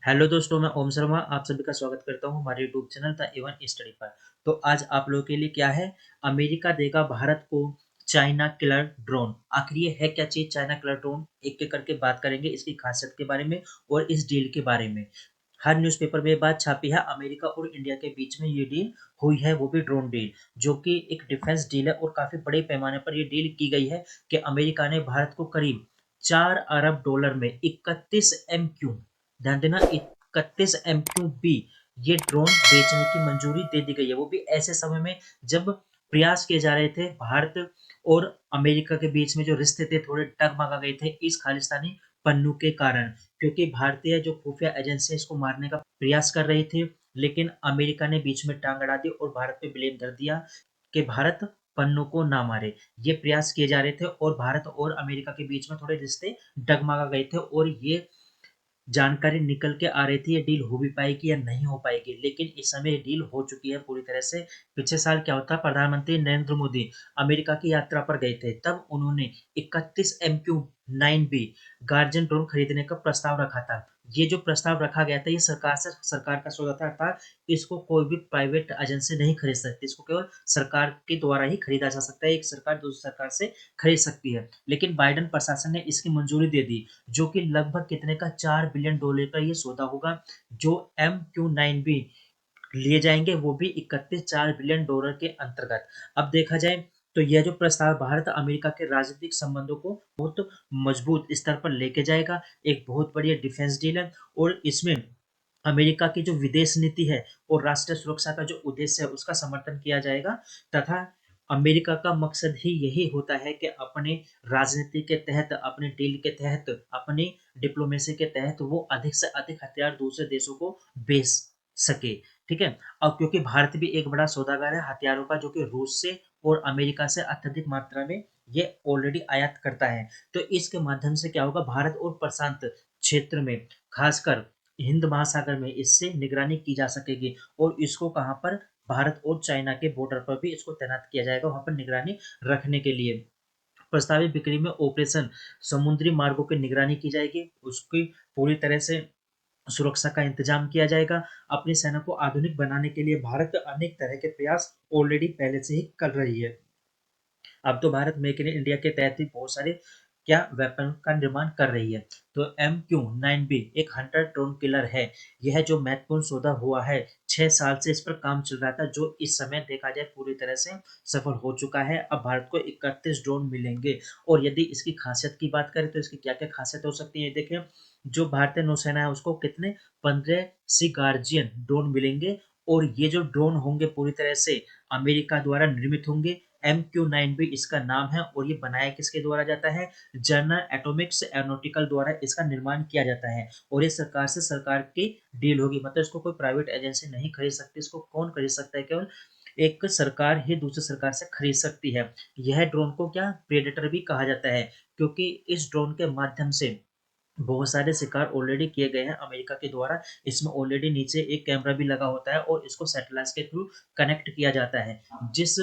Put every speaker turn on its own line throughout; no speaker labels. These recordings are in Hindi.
हेलो दोस्तों, मैं ओम शर्मा आप सभी का स्वागत करता हूं हमारे YouTube channel the Avon study पर। तो आज आप लोगों के लिए क्या है? अमेरिका देगा भारत को चाइना किलर ड्रोन। आखिर ये है क्या चीज चाइना किलर ड्रोन? एक एक करके बात करेंगे इसकी खासियत के बारे में और इस डील के बारे में। हर न्यूज़पेपर में ये बात छापी है, अमेरिका और इंडिया के बीच में ये डील हुई है, वो भी ड्रोन डील, जो कि एक डिफेंस डील है और काफी बड़े पैमाने पर ये डील की गई है कि अमेरिका ने भारत को करीब 4 अरब डॉलर में 31 MQ, ध्यान देना 31 MQ ये ड्रोन बेचने की मंजूरी दे दी गई है। वो भी ऐसे समय में जब प्रयास किए जा रहे थे भारत और अमेरिका के बीच में जो रिश्ते थे थोड़े डगमगा गए थे इस खालिस्तानी पन्नू के कारण, क्योंकि भारतीय जो खुफिया एजेंसी इसको मारने का प्रयास कर रही थी, लेकिन अमेरिका ने बीच में टांग अड़ा दी और भारत पे ब्लेम धर दिया कि भारत पन्नू को ना मारे। ये प्रयास किए जा रहे थे और भारत और अमेरिका के बीच में थोड़े रिश्ते डगमगा गए थे और ये जानकारी निकल के आ रही थी ये डील हो भी पाएगी या नहीं हो पाएगी, लेकिन इस समय ये डील हो चुकी है पूरी तरह से। पिछले साल क्या होता, प्रधानमंत्री नरेंद्र मोदी अमेरिका की यात्रा पर गए थे, तब उन्होंने 31 MQ-9B गार्जियन ड्रोन खरीदने का प्रस्ताव रखा था। ये जो प्रस्ताव रखा गया था ये सरकार का सौदा था, अर्थात इसको कोई भी प्राइवेट एजेंसी नहीं खरीद सकती, इसको केवल सरकार के द्वारा ही खरीदा जा सकता है। एक सरकार दूसरी सरकार से खरीद सकती है, लेकिन बाइडेन प्रशासन ने इसकी मंजूरी दे दी, जो कि लगभग कितने का $4 बिलियन का ये सौदा होगा। जो MQ-9B लिए जाएंगे वो भी 31 $4 बिलियन के अंतर्गत। अब देखा जाए तो यह जो प्रस्ताव भारत अमेरिका के राजनीतिक संबंधों को बहुत मजबूत स्तर पर लेके जाएगा। एक बहुत बढ़िया डिफेंस डील है और इसमें अमेरिका की जो विदेश नीति है और राष्ट्रीय सुरक्षा का जो उद्देश्य है उसका समर्थन किया जाएगा, तथा अमेरिका का मकसद ही यही होता है कि अपने राजनीति के तहत, अपने डील के तहत, अपनी डिप्लोमेसी के तहत वो अधिक से अधिक हथियार दूसरे देशों को बेच सके। ठीक है। अब क्योंकि भारत भी एक बड़ा सौदागर है हथियारों का, जो कि रूस से और अमेरिका से अत्यधिक मात्रा में ये ऑलरेडी आयात करता है, तो इसके माध्यम से क्या होगा, भारत और प्रशांत क्षेत्र में, खासकर हिंद महासागर में इससे निगरानी की जा सकेगी। और इसको कहाँ पर, भारत और चाइना के बॉर्डर पर भी इसको तैनात किया जाएगा वहां पर निगरानी रखने के लिए। प्रस्तावित बिक्री में ऑपरेशन समुद्री मार्गों की निगरानी की जाएगी, उसकी पूरी तरह से सुरक्षा का इंतजाम किया जाएगा। अपनी सेना को आधुनिक बनाने के लिए भारत अनेक तरह के प्रयास ऑलरेडी पहले से ही कर रही है। अब तो भारत मेक इन इंडिया के तहत भी बहुत सारे क्या वेपन का निर्माण कर रही है। तो MQ-9B एक हंटर ड्रोन किलर है। यह जो महत्वपूर्ण सौदा हुआ है, 6 साल से इस पर काम चल रहा था, जो इस समय देखा जाए पूरी तरह से सफल हो चुका है। अब भारत को 31 ड्रोन मिलेंगे। और यदि इसकी खासियत की बात करें तो इसकी क्या क्या खासियत हो सकती है, देखें। जो भारतीय नौसेना है उसको कितने 15 गार्जियन ड्रोन मिलेंगे। और ये जो ड्रोन होंगे पूरी तरह से अमेरिका द्वारा निर्मित होंगे। MQ-9B इसका नाम है और ये बनाया किसके द्वारा जाता है, जनरल एटॉमिक्स एरोनॉटिकल द्वारा इसका निर्माण किया जाता है। और ये सरकार से सरकार की डील होगी, मतलब इसको कोई प्राइवेट एजेंसी नहीं खरीद सकती। इसको कौन खरीद सकता है, केवल एक सरकार ही दूसरी सरकार से खरीद सकती है। यह ड्रोन को क्या प्रेडेटर भी कहा जाता है, क्योंकि इस ड्रोन के माध्यम से बहुत सारे शिकार ऑलरेडी किए गए हैं अमेरिका के द्वारा। इसमें ऑलरेडी नीचे एक कैमरा भी लगा होता है और इसको सैटेलाइट के थ्रू कनेक्ट किया जाता है। जिस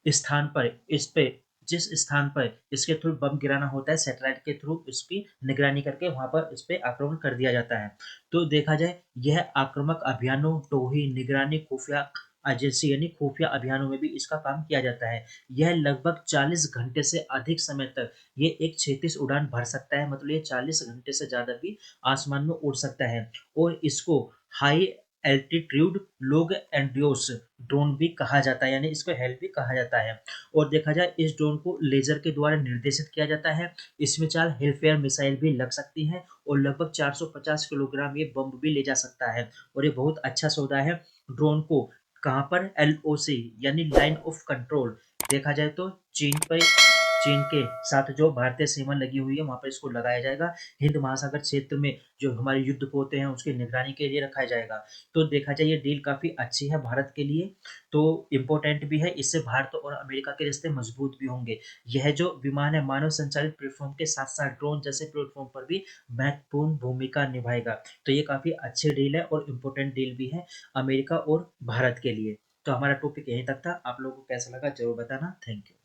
स्थान पर इस पे जिस स्थान पर इसके थ्रू बम गिराना होता है, सैटेलाइट के थ्रू इसकी निगरानी करके वहां पर इस पे आक्रमण कर दिया जाता है। तो देखा जाए यह आक्रामक अभियानों, टोही, निगरानी, खुफिया एजेंसी यानी खुफिया अभियानों में भी इसका काम किया जाता है। यह लगभग 40 घंटे से अधिक समय तक ये एक क्षैतिज उड़ान भर सकता है, मतलब ये 40 घंटे से ज्यादा भी आसमान में उड़ सकता है। और इसको हाई एल्टीट्यूड लोग एंड्योस ड्रोन भी कहा जाता है, यानी इसको हेल भी कहा जाता है। और देखा जाए इस ड्रोन को लेजर के द्वारा निर्देशित किया जाता है। इसमें 4 हेलफेयर मिसाइल भी लग सकती हैं और लगभग 450 किलोग्राम ये बम भी ले जा सकता है। और ये बहुत अच्छा सौदा है। ड्रोन को कहाँ पर, LOC यानी लाइन ऑफ कंट्रोल, देखा जाए तो चीन के साथ जो भारतीय सीमा लगी हुई है वहां पर इसको लगाया जाएगा। हिंद महासागर क्षेत्र में जो हमारे युद्ध पोते हैं उसकी निगरानी के लिए रखा जाएगा। तो देखा जाए ये डील काफी अच्छी है भारत के लिए, तो इम्पोर्टेंट भी है। इससे भारत और अमेरिका के रिश्ते मजबूत भी होंगे। यह जो विमान है मानव संचालित प्लेटफॉर्म के साथ साथ ड्रोन जैसे प्लेटफॉर्म पर भी महत्वपूर्ण भूमिका निभाएगा। तो ये काफी अच्छी डील है और इम्पोर्टेंट डील भी है अमेरिका और भारत के लिए। तो हमारा टॉपिक यहीं तक था। आप लोगों को कैसा लगा जरूर बताना। Thank you.